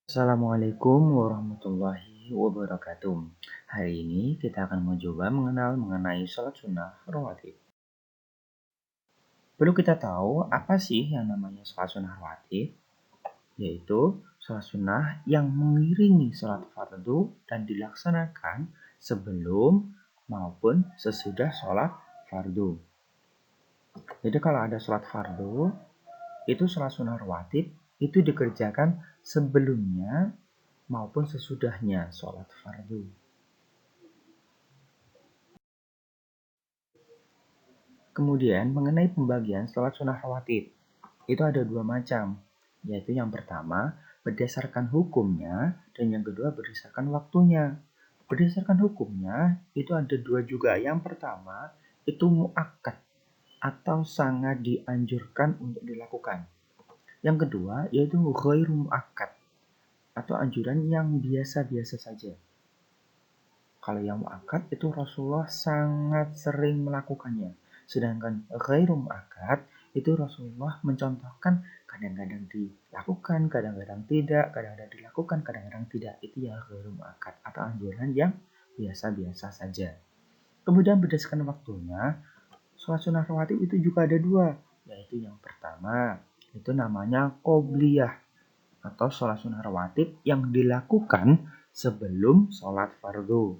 Assalamualaikum warahmatullahi wabarakatuh. Hari ini kita akan mencoba mengenal mengenai sholat sunnah rawatib. Perlu kita tahu apa sih yang namanya sholat sunnah rawatib? Yaitu sholat sunnah yang mengiringi sholat fardu dan dilaksanakan sebelum maupun sesudah sholat fardu. Jadi kalau ada sholat fardu, itu sholat sunnah rawatib itu dikerjakan sebelumnya maupun sesudahnya sholat fardu. Kemudian mengenai pembagian sholat sunnah rawatib, itu ada dua macam, yaitu yang pertama berdasarkan hukumnya dan yang kedua berdasarkan waktunya. Berdasarkan hukumnya itu ada dua juga. Yang pertama itu muakkad atau sangat dianjurkan untuk dilakukan. Yang kedua yaitu ghairu muakkad atau anjuran yang biasa-biasa saja. Kalau yang muakkad itu Rasulullah sangat sering melakukannya. Sedangkan ghairu muakkad itu Rasulullah mencontohkan kadang-kadang dilakukan, kadang-kadang tidak, kadang-kadang dilakukan, kadang-kadang tidak. Itu ya ghairu muakkad atau anjuran yang biasa-biasa saja. Kemudian berdasarkan waktunya, sholat sunnah rawatib itu juga ada dua, yaitu yang pertama itu namanya qobliyah atau sholat sunnah rawatib yang dilakukan sebelum sholat fardu.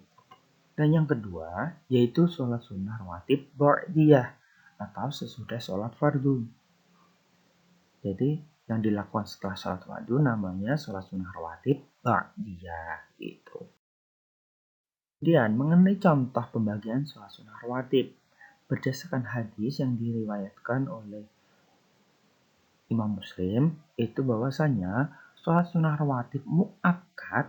Dan yang kedua, yaitu sholat sunnah rawatib ba'diyah atau sesudah sholat fardu. Jadi, yang dilakukan setelah sholat fardu namanya sholat sunnah rawatib ba'diyah. Gitu. Kemudian, mengenai contoh pembagian sholat sunnah rawatib, berdasarkan hadis yang diriwayatkan oleh Imam Muslim, itu bahwasanya sholat sunnah rawatib muakkad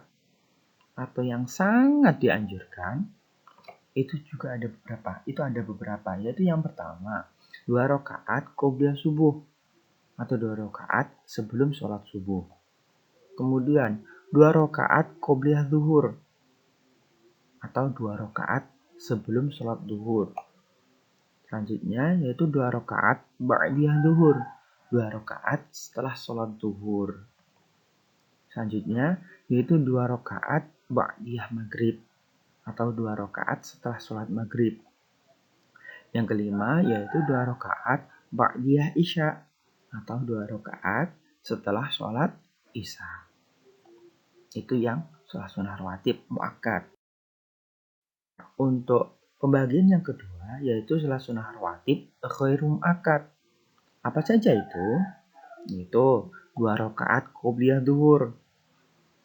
atau yang sangat dianjurkan itu juga ada beberapa, yaitu yang pertama 2 rakaat qobliyah subuh atau 2 rakaat sebelum sholat subuh. Kemudian 2 rakaat qobliyah zuhur atau 2 rakaat sebelum sholat zuhur. Selanjutnya yaitu 2 rakaat ba'diyah zuhur, 2 rakaat setelah sholat zuhur. Selanjutnya yaitu 2 rakaat ba'diyah maghrib atau 2 rakaat setelah sholat maghrib. Yang kelima yaitu 2 rakaat ba'diyah isya atau 2 rakaat setelah sholat isya. Itu yang sholat sunnah rawatib muakkad. Untuk pembagian yang kedua yaitu sholat sunnah rawatib ghairu muakkad. Apa saja itu? Yaitu 2 rakaat qobliyah zuhur.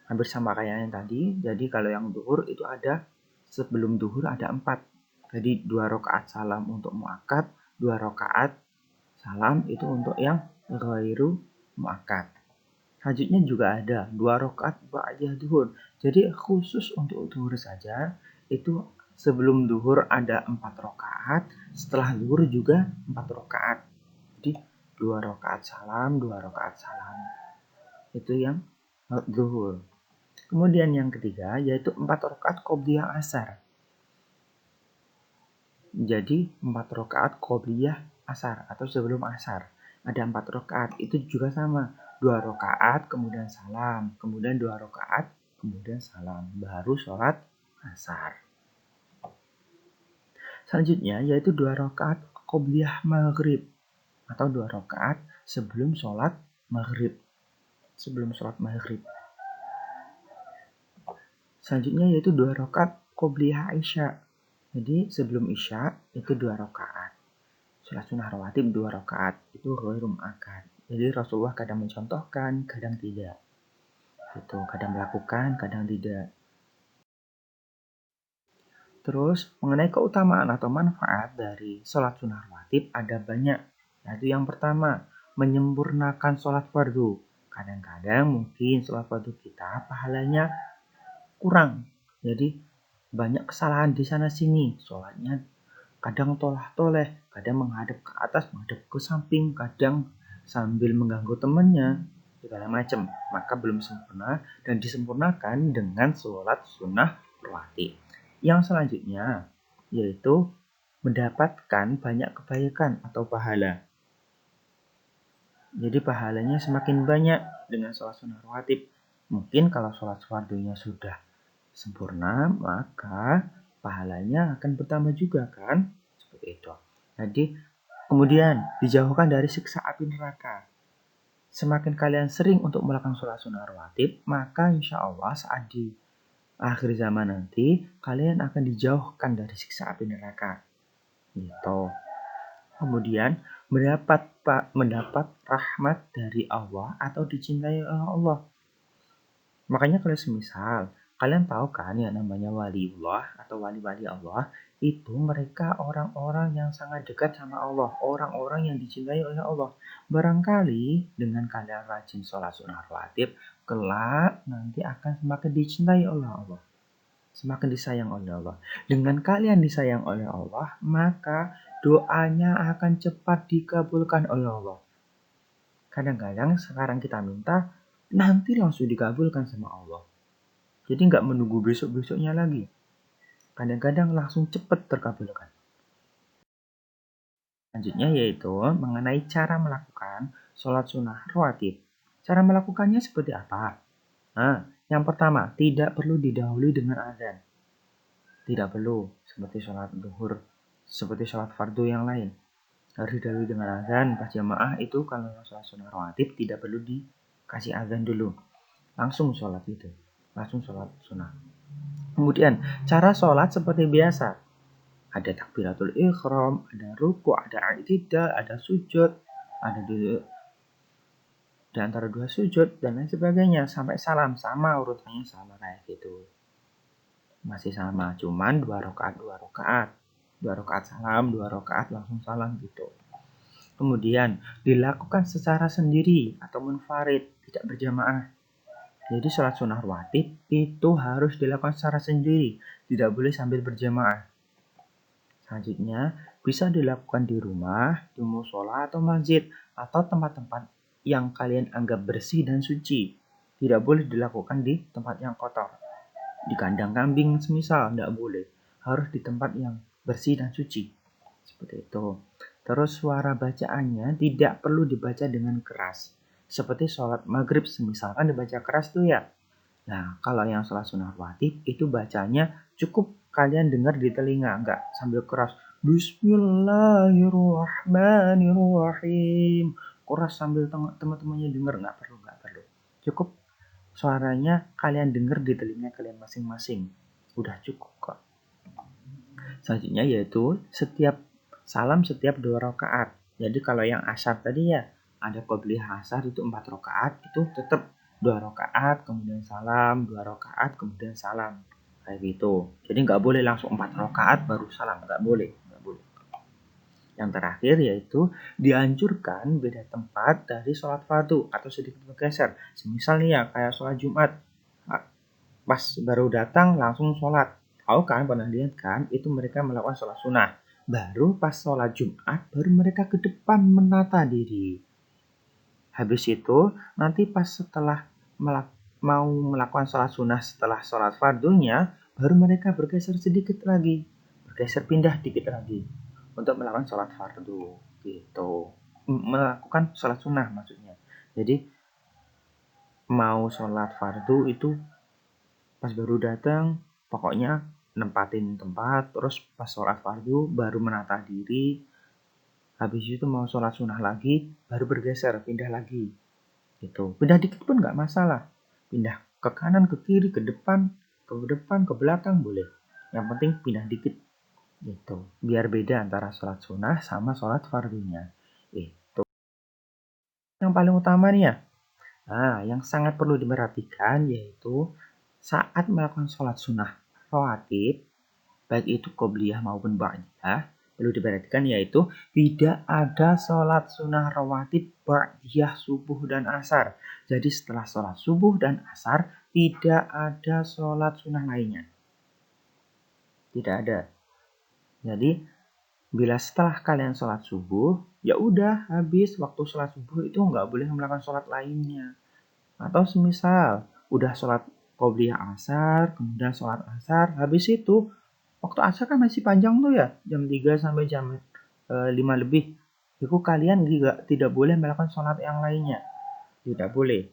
Hampir sama kayak yang tadi. Jadi kalau yang zuhur itu ada sebelum zuhur ada 4. Jadi 2 rakaat salam untuk muakkad, 2 rakaat salam itu untuk yang ghairu muakkad. Selanjutnya juga ada 2 rakaat ba'diyah zuhur. Jadi khusus untuk zuhur saja itu sebelum zuhur ada 4 rakaat, setelah zuhur juga 4 rakaat. Jadi 2 rakaat salam, 2 rakaat salam. Itu yang zuhur. Kemudian yang ketiga yaitu 4 rakaat qobliyah asar. Jadi 4 rakaat qobliyah asar atau sebelum asar. Ada 4 rakaat, itu juga sama. 2 rakaat kemudian salam, kemudian 2 rakaat kemudian salam, baru sholat asar. Selanjutnya yaitu 2 rakaat qobliyah maghrib atau 2 rakaat sebelum sholat maghrib. Sebelum sholat maghrib. Selanjutnya yaitu 2 rakaat qobliyah isya. Jadi sebelum isya itu 2 rakaat. Sholat sunnah rawatib 2 rakaat. Itu ghairu muakkad. Jadi Rasulullah kadang mencontohkan, kadang tidak. Itu kadang melakukan, kadang tidak. Terus mengenai keutamaan atau manfaat dari sholat sunnah rawatib ada banyak. Yaitu yang pertama, menyempurnakan sholat fardu. Kadang-kadang mungkin sholat fardu kita pahalanya kurang. Jadi banyak kesalahan di sana sini. Sholatnya kadang tolah-toleh, kadang menghadap ke atas, menghadap ke samping, kadang sambil mengganggu temannya, segala macam. Maka belum sempurna dan disempurnakan dengan sholat sunnah rawatib. Yang selanjutnya yaitu mendapatkan banyak kebaikan atau pahala. Jadi pahalanya semakin banyak dengan sholat sunnah rawatib. Mungkin kalau sholat fardunya sudah sempurna, maka pahalanya akan bertambah juga kan? Seperti itu. Jadi, kemudian dijauhkan dari siksa api neraka. Semakin kalian sering untuk melakukan sholat sunnah rawatib, maka insya Allah saat di akhir zaman nanti, kalian akan dijauhkan dari siksa api neraka. Gitu. Kemudian mendapat rahmat dari Allah atau dicintai oleh Allah. Makanya kalau semisal kalian tahu kan yang namanya waliullah atau wali-wali Allah, itu mereka orang-orang yang sangat dekat sama Allah, orang-orang yang dicintai oleh Allah. Barangkali dengan kalian rajin sholat sunnah rawatib, kelak nanti akan semakin dicintai oleh Allah, semakin disayang oleh Allah. Dengan kalian disayang oleh Allah, maka doanya akan cepat dikabulkan oleh Allah. Kadang-kadang sekarang kita minta, nanti langsung dikabulkan sama Allah. Jadi nggak menunggu besok-besoknya lagi. Kadang-kadang langsung cepat terkabulkan. Selanjutnya yaitu mengenai cara melakukan sholat sunnah rawatib. Cara melakukannya seperti apa? Nah, yang pertama, tidak perlu didahului dengan azan. Tidak perlu, seperti sholat zuhur, seperti sholat fardu yang lain. Harus didahului dengan azan pas jamaah itu. Kalau sholat sunnah rawatib tidak perlu dikasih azan dulu. Langsung sholat itu. Langsung sholat sunnah. Kemudian, cara sholat seperti biasa. Ada takbiratul ikhram, ada ruku', ada i'tidal, ada sujud, ada di antara dua sujud, dan lain sebagainya. Sampai salam, sama urutannya sama kayak gitu. Masih sama, cuman 2 rakaat. 2 rakaat salam, 2 rakaat langsung salam gitu. Kemudian, dilakukan secara sendiri atau munfarid, tidak berjamaah. Jadi sholat sunnah rawatib itu harus dilakukan secara sendiri, tidak boleh sambil berjamaah. Selanjutnya, bisa dilakukan di rumah, di musola atau masjid, atau tempat-tempat yang kalian anggap bersih dan suci. Tidak boleh dilakukan di tempat yang kotor. Di kandang kambing semisal, tidak boleh. Harus di tempat yang bersih dan suci. Seperti itu. Terus suara bacaannya tidak perlu dibaca dengan keras. Seperti sholat maghrib semisalkan dibaca keras tuh ya. Nah, kalau yang sholat sunnah rawatib itu bacanya cukup kalian dengar di telinga, enggak sambil keras. Bismillahirrahmanirrahim. Keras sambil teman-temannya dengar, enggak perlu. Cukup suaranya kalian dengar di telinga kalian masing-masing. Udah cukup kok. Selanjutnya yaitu setiap salam setiap 2 rakaat. Jadi kalau yang asar tadi ya, ada qobliyah asar itu 4 rakaat, itu tetap 2 rakaat, kemudian salam, 2 rakaat, kemudian salam. Kayak gitu. Jadi nggak boleh langsung 4 rakaat baru salam, nggak boleh. Yang terakhir yaitu dianjurkan beda tempat dari sholat fardu atau sedikit bergeser. Semisal nih ya, kayak sholat Jumat, pas baru datang langsung sholat. Tahu kan, pernah lihat kan, itu mereka melakukan sholat sunnah. Baru pas sholat Jumat, baru mereka ke depan menata diri. Habis itu, nanti pas setelah mau melakukan sholat sunnah setelah sholat fardunya, baru mereka bergeser sedikit lagi. Bergeser pindah dikit lagi. Untuk melakukan sholat fardu. Gitu. Melakukan sholat sunnah maksudnya. Jadi, mau sholat fardu itu pas baru datang, pokoknya nempatin tempat, terus pas sholat fardu baru menata diri, habis itu mau sholat sunnah lagi, baru bergeser, pindah lagi. Gitu. Pindah dikit pun nggak masalah. Pindah ke kanan, ke kiri, ke depan, ke belakang boleh. Yang penting pindah dikit. Gitu. Biar beda antara sholat sunnah sama sholat fardunya. Itu. Yang paling utama nih ya. Nah, yang sangat perlu diperhatikan yaitu saat melakukan sholat sunnah rawatib, baik itu qobliyah maupun ba'diyah, perlu diperhatikan yaitu tidak ada sholat sunnah rawatib ba'diyah subuh dan asar. Jadi setelah sholat subuh dan asar tidak ada sholat sunnah lainnya. Tidak ada. Jadi bila setelah kalian sholat subuh, ya udah habis waktu sholat subuh itu nggak boleh melakukan sholat lainnya. Atau semisal udah sholat qobliyah asar, kemudian sholat asar, habis itu waktu asar kan masih panjang tuh ya, jam 3 sampai jam 5 lebih. Itu kalian juga tidak boleh melakukan sholat yang lainnya. Tidak boleh.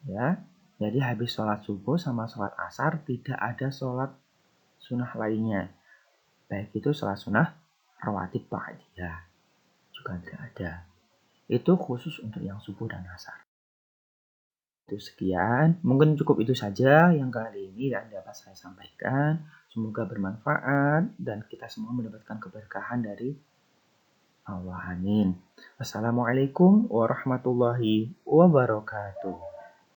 Ya, jadi habis sholat subuh sama sholat asar tidak ada sholat sunnah lainnya. Baik itu sholat sunnah rawatib ba'diyah juga tidak ada. Itu khusus untuk yang subuh dan asar. Itu sekian, mungkin cukup itu saja yang kali ini yang dapat saya sampaikan. Semoga bermanfaat dan kita semua mendapatkan keberkahan dari Allah. Amin. Wassalamualaikum warahmatullahi wabarakatuh.